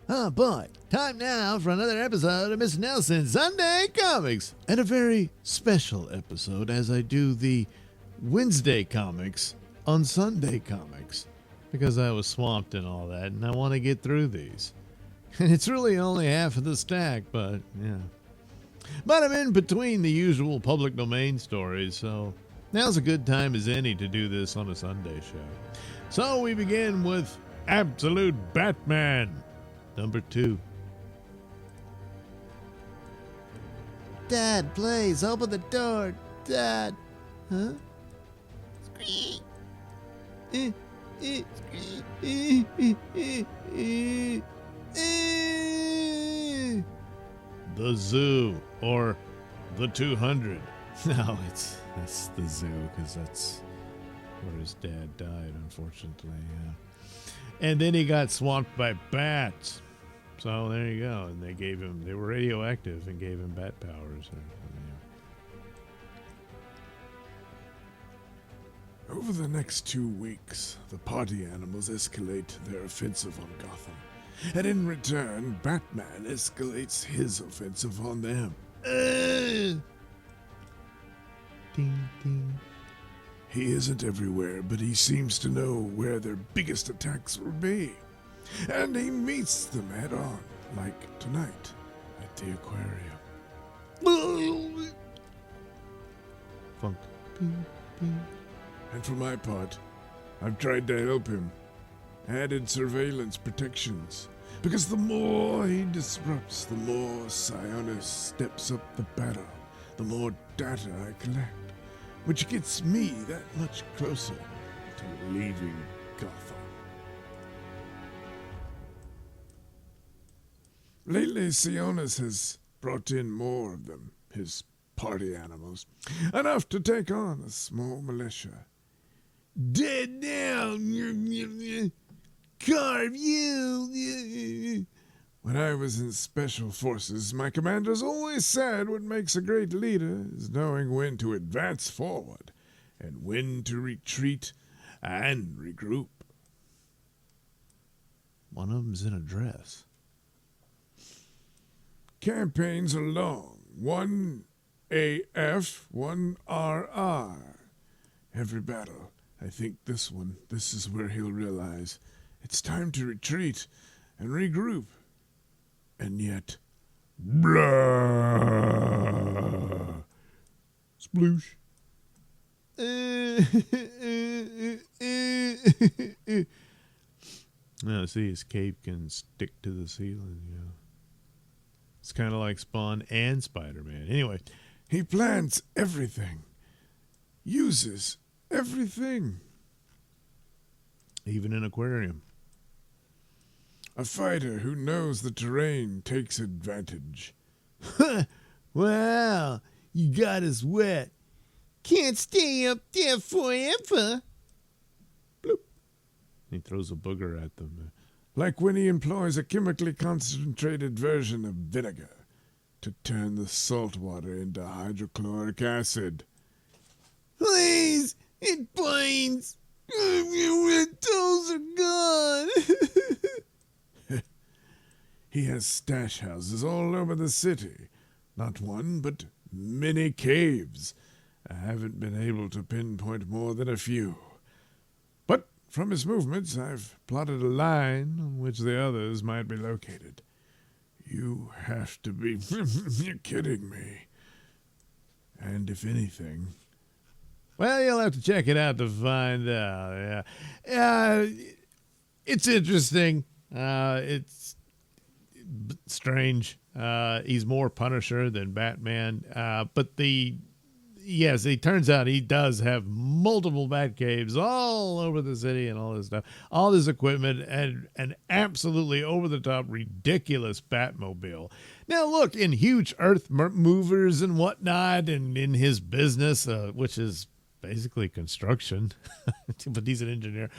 Oh boy, time now for another episode of Mr Nailsin Sunday Comics. And a very special episode as I do the Wednesday comics on Sunday comics. Because I was swamped and all that, and I want to get through these. And it's really only half of the stack, but yeah. But I'm in between the usual public domain stories, so now's a good time as any to do this on a Sunday show. So we begin with Absolute Batman, number 2. Dad, please, open the door. Dad. Huh? Squeak. The zoo, or the 200. No, it's the zoo, because that's where his dad died, unfortunately. Yeah. And then he got swamped by bats. So there you go. And they were radioactive and gave him bat powers. Over the next 2 weeks, the party animals escalate their offensive on Gotham. And in return, Batman escalates his offensive on them. Ding, ding. He isn't everywhere, but he seems to know where their biggest attacks will be. And he meets them head on, like tonight at the aquarium. Funk. Ding, ding. And for my part, I've tried to help him. Added surveillance protections. Because the more he disrupts, the more Sionis steps up the battle, the more data I collect, which gets me that much closer to leaving Gotham. Lately, Sionis has brought in more of them, his party animals, enough to take on a small militia. Dead down! Carve you! When I was in Special Forces, my commanders always said what makes a great leader is knowing when to advance forward and when to retreat and regroup. One of them's in a dress. Campaigns are long. One AF, one RR. Every battle, I think this is where he'll realize it's time to retreat and regroup. And yet, blah! Sploosh. Now, see, his cape can stick to the ceiling, yeah. It's kind of like Spawn and Spider-Man. Anyway, He plans everything, uses everything. even an aquarium. A fighter who knows the terrain takes advantage. Wow, you got us wet. Can't stay up there forever. Bloop. He throws a booger at them. Like when he employs a chemically concentrated version of vinegar to turn the salt water into hydrochloric acid. Please, it binds. Your red toes are gone. He has stash houses all over the city. Not one, but many caves. I haven't been able to pinpoint more than a few. But from his movements, I've plotted a line on which the others might be located. You have to be you're kidding me. And if anything... Well, you'll have to check it out to find out. Yeah, it's interesting. It's strange. He's more Punisher than Batman. But yes, it turns out he does have multiple bat caves all over the city and all this stuff, all this equipment, and an absolutely over-the-top, ridiculous Batmobile. Now, look, in huge earth movers and whatnot, and in his business, which is basically construction, but he's an engineer,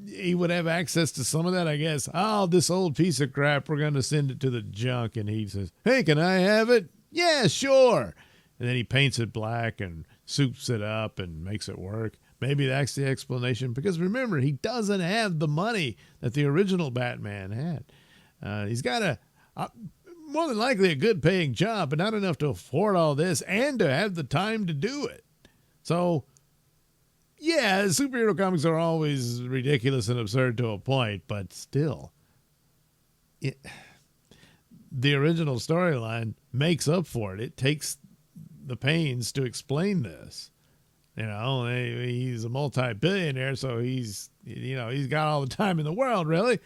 he would have access to some of that, I guess. Oh, this old piece of crap, we're going to send it to the junk. And he says, hey, can I have it? Yeah, sure. And then he paints it black and soups it up and makes it work. Maybe that's the explanation, because remember, he doesn't have the money that the original Batman had. He's got more than likely a good paying job, but not enough to afford all this and to have the time to do it. So, yeah, superhero comics are always ridiculous and absurd to a point, but still, the original storyline makes up for it. It takes the pains to explain this. He's a multi-billionaire, so he's got all the time in the world, really.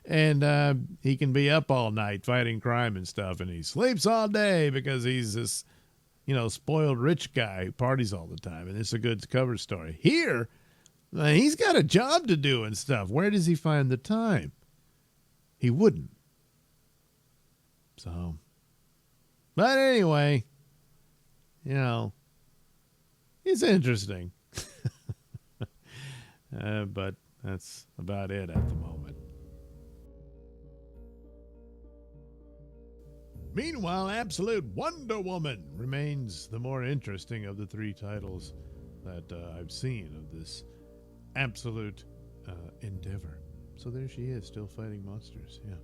And he can be up all night fighting crime and stuff, and he sleeps all day because he's this, spoiled rich guy who parties all the time, and it's a good cover story. Here, he's got a job to do and stuff. Where does he find the time? He wouldn't. So, but anyway, it's interesting. But that's about it at the moment. Meanwhile, Absolute Wonder Woman remains the more interesting of the three titles that I've seen of this absolute endeavor. So there she is, still fighting monsters. Yeah.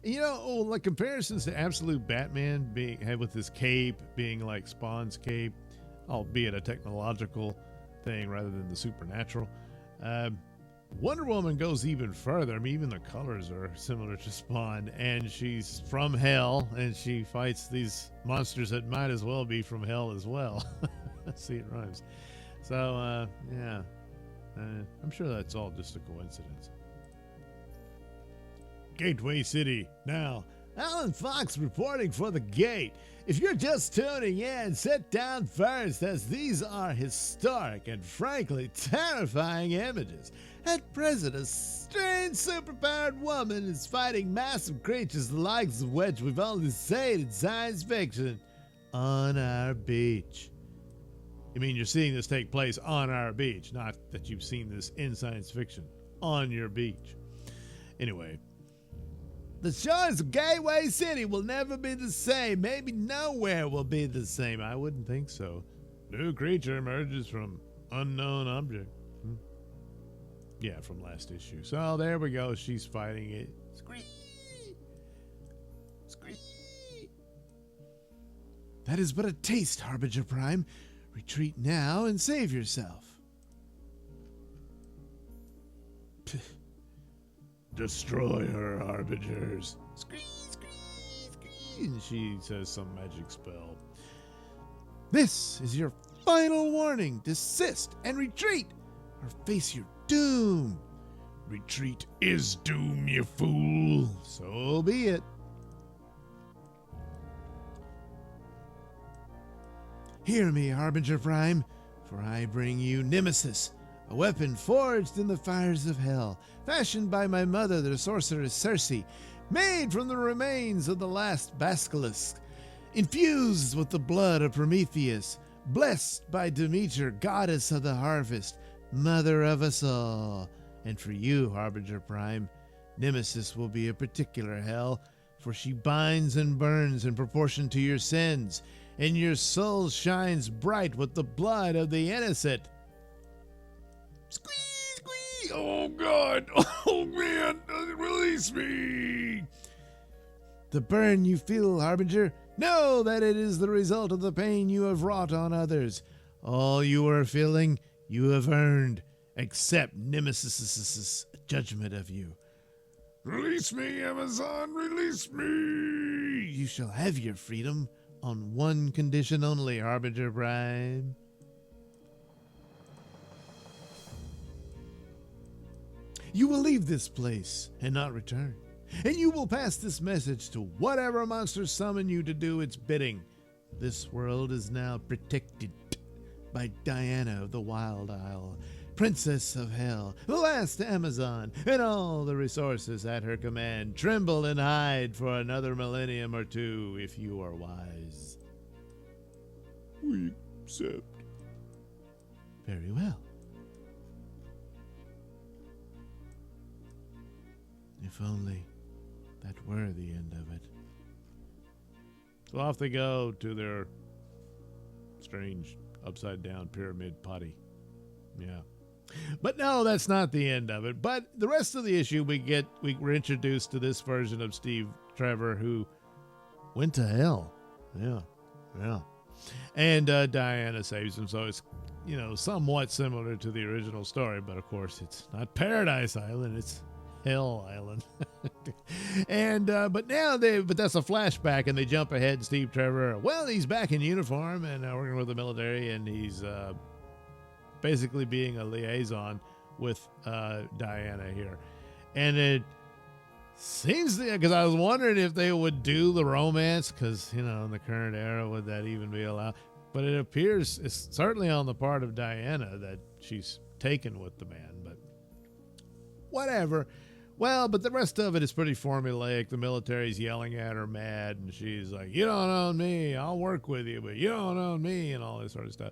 Like comparisons to Absolute Batman with his cape being like Spawn's cape, albeit a technological thing rather than the supernatural. Wonder Woman goes even further. I mean, even the colors are similar to Spawn, and she's from hell, and she fights these monsters that might as well be from hell as well. See, it rhymes. So, yeah. I'm sure that's all just a coincidence. Gateway City. Now, Alan Fox reporting for the Gate. If you're just tuning in, sit down first, as these are historic and frankly terrifying images. At present, a strange superpowered woman is fighting massive creatures the likes of which we've only seen in science fiction on our beach. You mean you're seeing this take place on our beach, not that you've seen this in science fiction on your beach. Anyway, the shores of Gateway City will never be the same. Maybe nowhere will be the same. I wouldn't think so. New creature emerges from unknown object. Yeah, from last issue. So there we go. She's fighting it. Scree! Scree! That is but a taste, Harbinger Prime. Retreat now and save yourself. Destroy her, Harbingers. Scree, scree, scree. And she says some magic spell. This is your final warning. Desist and retreat, or face your doom. Retreat is doom, you fool. So be it. Hear me, Harbinger Prime, for I bring you Nemesis, a weapon forged in the fires of hell, fashioned by my mother, the sorceress Circe, made from the remains of the last basilisk, infused with the blood of Prometheus, blessed by Demeter, goddess of the harvest, mother of us all. And for you, Harbinger Prime, Nemesis will be a particular hell, for she binds and burns in proportion to your sins, and your soul shines bright with the blood of the innocent. Squee, squee! Oh, God! Oh, man! Release me! The burn you feel, Harbinger, know that it is the result of the pain you have wrought on others. All you are feeling, you have earned. Accept Nemesis' judgment of you. Release me, Amazon! Release me! You shall have your freedom on one condition only, Harbinger Prime. You will leave this place and not return, and you will pass this message to whatever monsters summon you to do its bidding. This world is now protected by Diana of the Wild Isle, Princess of Hell, the last Amazon, and all the resources at her command. Tremble and hide for another millennium or two if you are wise. We accept. Very well. If only that were the end of it. So off they go to their strange upside-down pyramid potty. Yeah. But no, that's not the end of it. But the rest of the issue, we're introduced to this version of Steve Trevor who went to hell. Yeah, yeah. And Diana saves him, so it's, somewhat similar to the original story, but of course it's not Paradise Island, it's Hell Island. And but that's a flashback, and they jump ahead, and Steve Trevor, well, he's back in uniform and working with the military, and he's basically being a liaison with Diana here. And it seems, because I was wondering if they would do the romance, because, in the current era, would that even be allowed? But it appears it's certainly on the part of Diana that she's taken with the man, but whatever. Well, but the rest of it is pretty formulaic. The military's yelling at her mad, and she's like, you don't own me, I'll work with you, but you don't own me, and all this sort of stuff.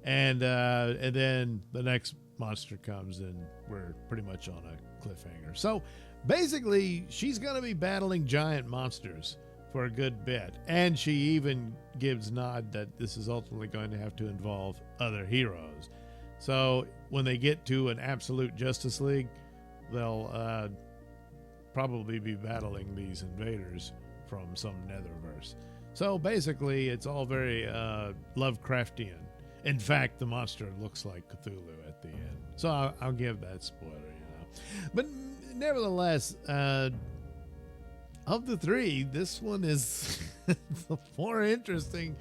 And then the next monster comes, and we're pretty much on a cliffhanger. So basically, she's going to be battling giant monsters for a good bit. And she even gives nod that this is ultimately going to have to involve other heroes. So when they get to an absolute Justice League, they'll probably be battling these invaders from some netherverse. So basically, it's all very Lovecraftian. In fact, the monster looks like Cthulhu at the end. So I'll give that spoiler, But nevertheless, of the three, this one is the more interesting.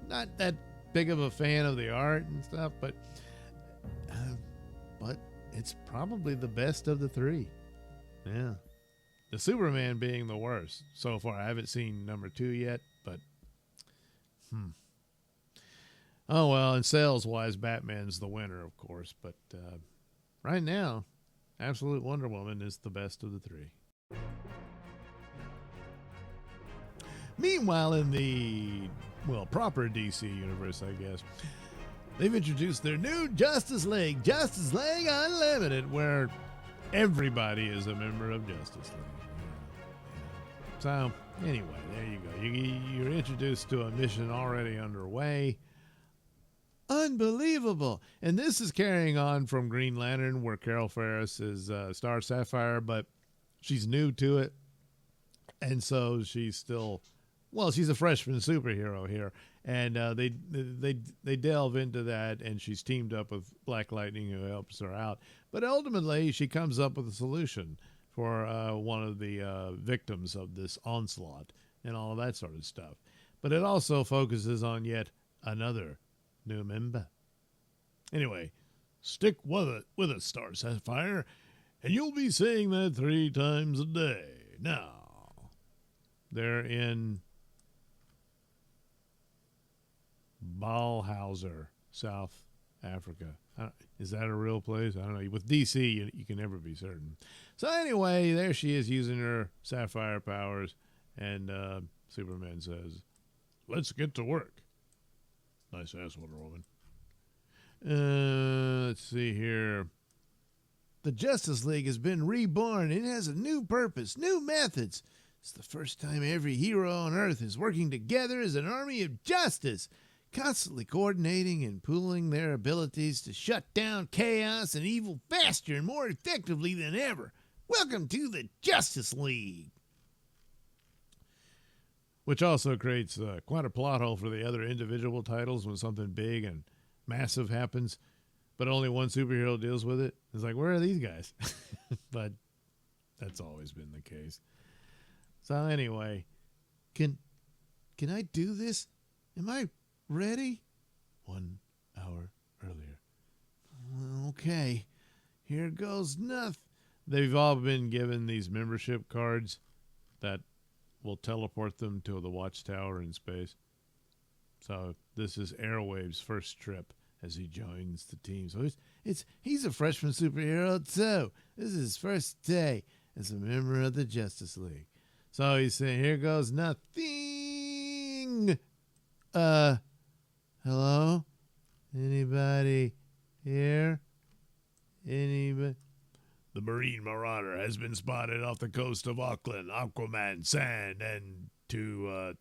Not that big of a fan of the art and stuff, but it's probably the best of the three. Yeah. The Superman being the worst so far. I haven't seen number 2 yet, but oh well, and sales-wise, Batman's the winner, of course. But right now, Absolute Wonder Woman is the best of the three. Meanwhile, in the, proper DC universe, I guess, they've introduced their new Justice League Unlimited, where everybody is a member of Justice League. So, anyway, there you go. You're introduced to a mission already underway. Unbelievable. And this is carrying on from Green Lantern, where Carol Ferris is Star Sapphire, but she's new to it. And so she's still, she's a freshman superhero here. And they delve into that, and she's teamed up with Black Lightning, who helps her out. But ultimately, she comes up with a solution for one of the victims of this onslaught and all of that sort of stuff. But it also focuses on yet another new member. Anyway, stick with it, Star Sapphire, and you'll be saying that 3 times a day. Now, they're in Balhauser, South Africa. Is that a real place? I don't know. With DC, you can never be certain. So anyway, there she is using her sapphire powers, and Superman says, let's get to work. Nice ass, Wonder Woman. Let's see here. The Justice League has been reborn. It has a new purpose, new methods. It's the first time every hero on Earth is working together as an army of justice, constantly coordinating and pooling their abilities to shut down chaos and evil faster and more effectively than ever. Welcome to the Justice League. Which also creates quite a plot hole for the other individual titles when something big and massive happens, but only one superhero deals with it. It's like, where are these guys? But that's always been the case. So anyway, can I do this? Am I ready? 1 hour earlier. Okay, here goes nothing. They've all been given these membership cards that will teleport them to the watchtower in space. So this is Airwave's first trip as he joins the team. So he's a freshman superhero too. This is his first day as a member of the Justice League. So he's saying, here goes nothing. Hello? Anybody here? Anybody? The Marine Marauder has been spotted off the coast of Auckland. Aquaman, Sand, and to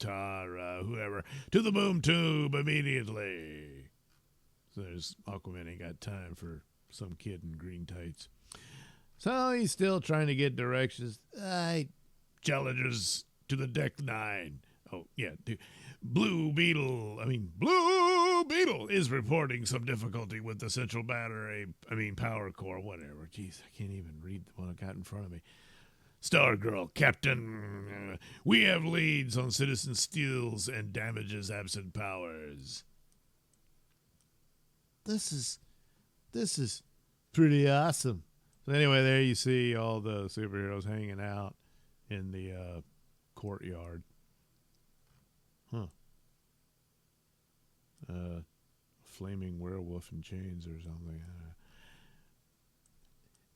whoever, to the boom tube immediately. So there's Aquaman ain't got time for some kid in green tights. So he's still trying to get directions. Challengers to the deck 9. Oh, yeah. Blue Beetle is reporting some difficulty with the central power core, whatever. Jeez, I can't even read the one I got in front of me. Stargirl, Captain, we have leads on Citizen steals and damages absent powers. This is pretty awesome. So anyway, there you see all the superheroes hanging out in the courtyard. Flaming werewolf in chains or something.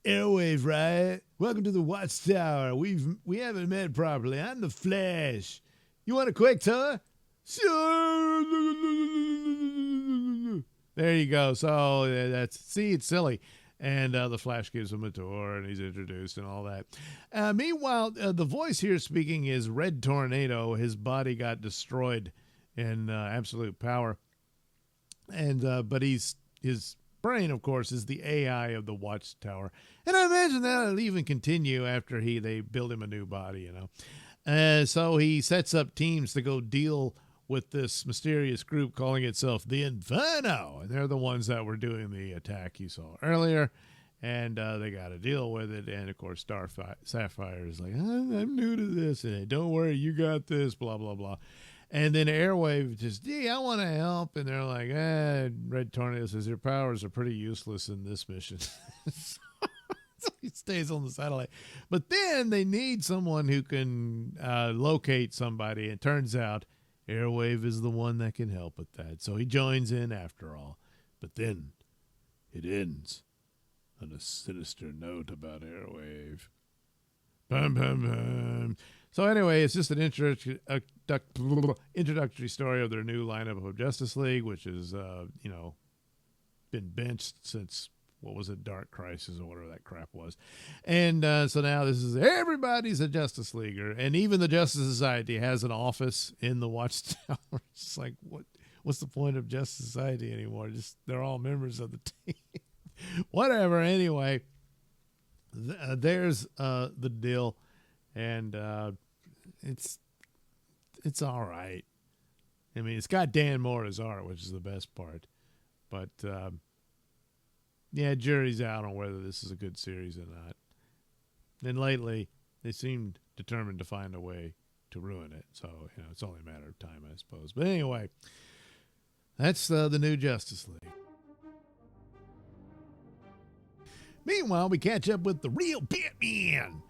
Airwave, right? Welcome to the Watchtower. We haven't met properly. I'm the Flash. You want a quick tour? Sure. There you go. So it's silly. And the Flash gives him a tour, and he's introduced and all that. Meanwhile, the voice here speaking is Red Tornado. His body got destroyed in absolute power. And but his brain, of course, is the AI of the Watchtower. And I imagine that'll even continue after they build him a new body, you know. So he sets up teams to go deal with this mysterious group calling itself the Inferno. And they're the ones that were doing the attack you saw earlier. And they got to deal with it. And, of course, Sapphire is like, I'm new to this. And don't worry, you got this, blah, blah, blah. And then Airwave just, I want to help. And they're like, Red Tornado says, your powers are pretty useless in this mission. So he stays on the satellite. But then they need someone who can locate somebody. It turns out Airwave is the one that can help with that. So he joins in after all. But then it ends on a sinister note about Airwave. Bum, bum, bum. So anyway, it's just an introductory story of their new lineup of Justice League, which is, been benched since, what was it, Dark Crisis or whatever that crap was. And so now this is everybody's a Justice Leaguer. And even the Justice Society has an office in the Watchtower. It's like, what's the point of Justice Society anymore? Just they're all members of the team. Whatever, anyway. There's the deal. And it's all right. I mean, it's got Dan Moore as art, which is the best part. But, jury's out on whether this is a good series or not. And lately, they seemed determined to find a way to ruin it. So, it's only a matter of time, I suppose. But anyway, that's the new Justice League. Meanwhile, we catch up with the real Batman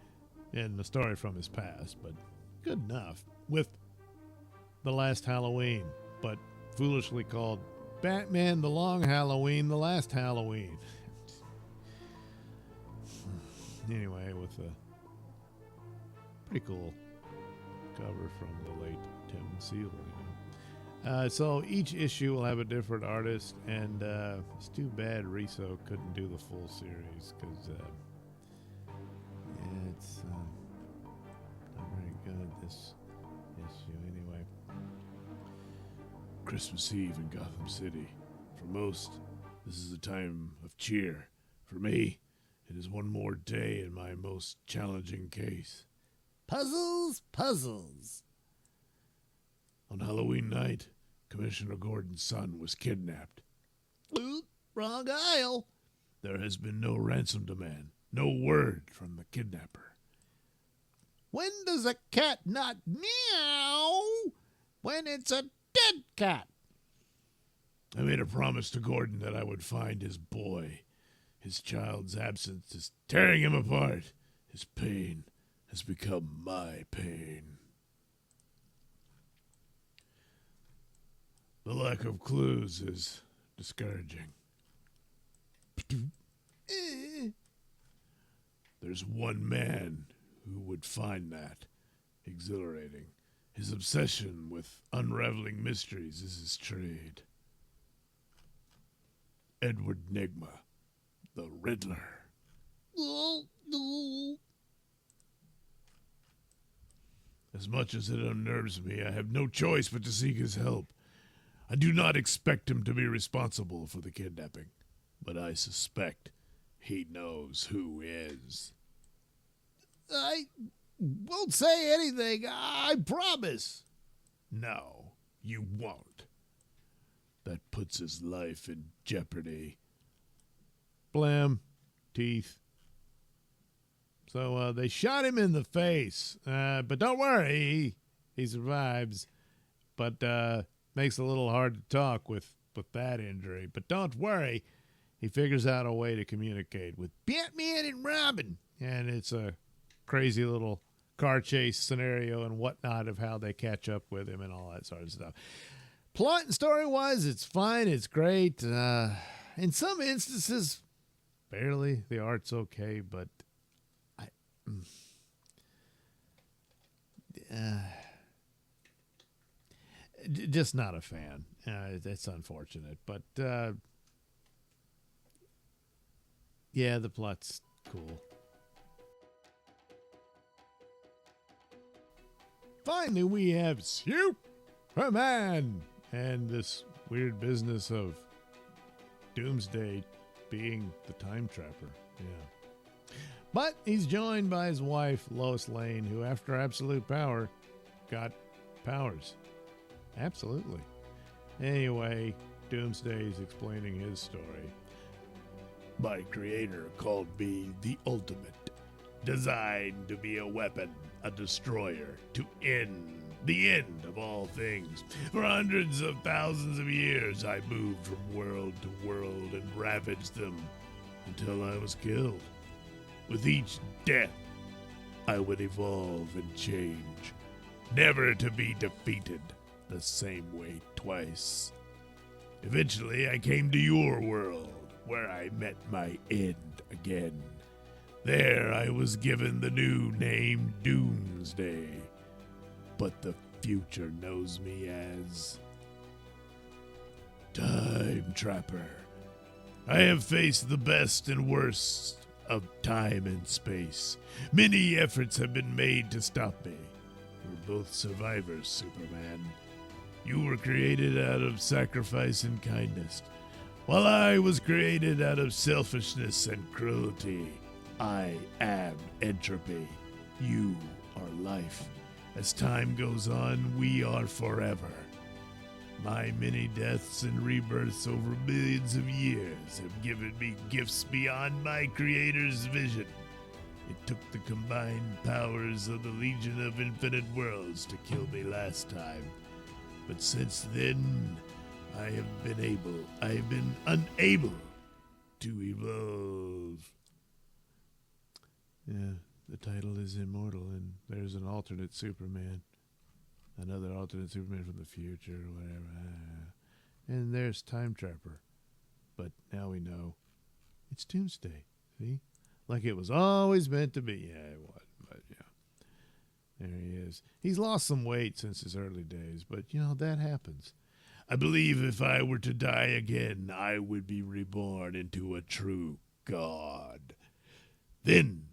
and the story from his past, but good enough, with The Last Halloween, but foolishly called Batman The Long Halloween, The Last Halloween. Anyway, with a pretty cool cover from the late Tim Seeley. So each issue will have a different artist, and it's too bad Riso couldn't do the full series, because it's not very good, this issue anyway. Christmas Eve in Gotham City. For most, this is a time of cheer. For me, it is one more day in my most challenging case. Puzzles, puzzles. On Halloween night, Commissioner Gordon's son was kidnapped. Wrong aisle. There has been no ransom demand, no word from the kidnapper. When does a cat not meow? When it's a dead cat. I made a promise to Gordon that I would find his boy. His child's absence is tearing him apart. His pain has become my pain. The lack of clues is discouraging. There's one man who would find that exhilarating. His obsession with unraveling mysteries is his trade. Edward Nigma, the Riddler. As much as it unnerves me, I have no choice but to seek his help. I do not expect him to be responsible for the kidnapping, but I suspect he knows who is. I won't say anything, I promise. No, you won't. That puts his life in jeopardy. Blam. Teeth. So they shot him in the face. But don't worry, he survives. But makes it a little hard to talk with that injury. But don't worry, he figures out a way to communicate with Batman and Robin. And it's a crazy little car chase scenario and whatnot of how they catch up with him and all that sort of stuff. Plot and story-wise, it's fine. It's great. In some instances, barely. The art's okay, but just not a fan. It's unfortunate, but yeah, the plot's cool. Finally, we have Superman and this weird business of Doomsday being the time trapper. Yeah. But he's joined by his wife, Lois Lane, who, after absolute power, got powers. Absolutely. Anyway, Doomsday's explaining his story. My creator called me the Ultimate, designed to be a weapon, a destroyer, to end the end of all things. For hundreds of thousands of years, I moved from world to world and ravaged them until I was killed. With each death, I would evolve and change, never to be defeated the same way twice. Eventually, I came to your world, where I met my end again. There, I was given the new name Doomsday, but the future knows me as Time Trapper. I have faced the best and worst of time and space. Many efforts have been made to stop me. We're both survivors, Superman. You were created out of sacrifice and kindness, while I was created out of selfishness and cruelty. I am entropy. You are life. As time goes on, we are forever. My many deaths and rebirths over millions of years have given me gifts beyond my creator's vision. It took the combined powers of the Legion of Infinite Worlds to kill me last time. But since then, I have been unable to evolve. Yeah, the title is immortal, and there's an alternate Superman. Another alternate Superman from the future, or whatever. And there's Time Trapper. But now we know it's Doomsday. See? Like it was always meant to be. Yeah, it was. But yeah. There he is. He's lost some weight since his early days, but that happens. I believe if I were to die again, I would be reborn into a true god. Then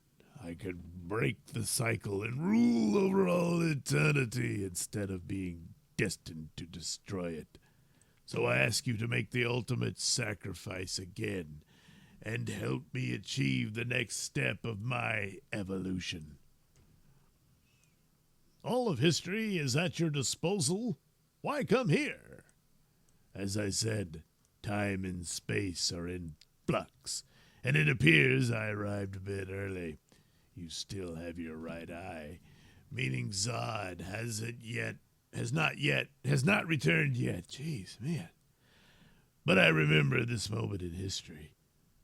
I could break the cycle and rule over all eternity instead of being destined to destroy it. So I ask you to make the ultimate sacrifice again and help me achieve the next step of my evolution. All of history is at your disposal. Why come here? As I said, time and space are in flux, and it appears I arrived a bit early. You still have your right eye, meaning Zod has not returned yet. Jeez, man. But I remember this moment in history,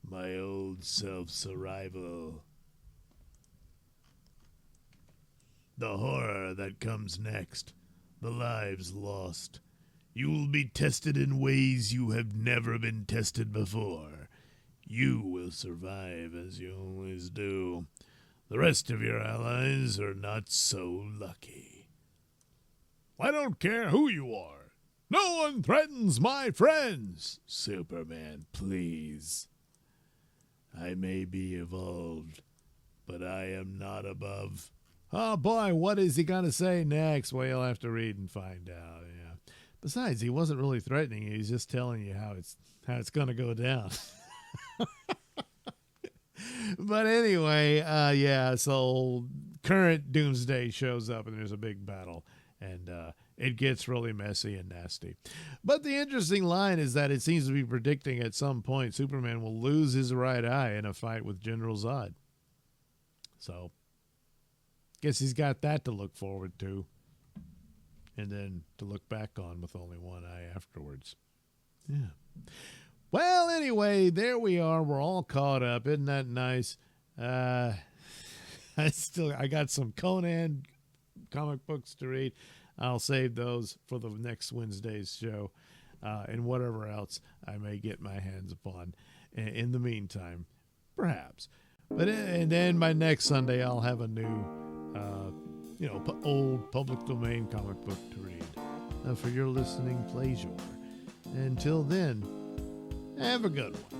my old self's arrival. The horror that comes next, the lives lost. You will be tested in ways you have never been tested before. You will survive as you always do. The rest of your allies are not so lucky. I don't care who you are. No one threatens my friends. Superman, please. I may be evolved, but I am not above. Oh boy, what is he going to say next? Well, you'll have to read and find out. Yeah. Besides, he wasn't really threatening you. He's just telling you how it's going to go down. But anyway, yeah, so current Doomsday shows up and there's a big battle. And it gets really messy and nasty. But the interesting line is that it seems to be predicting at some point Superman will lose his right eye in a fight with General Zod. So, guess he's got that to look forward to. And then to look back on with only one eye afterwards. Yeah. Well, anyway, there we are. We're all caught up. Isn't that nice? I got some Conan comic books to read. I'll save those for the next Wednesday's show, and whatever else I may get my hands upon in the meantime, perhaps. But and then by next Sunday I'll have a new, old public domain comic book to read for your listening pleasure. Until then, have a good one.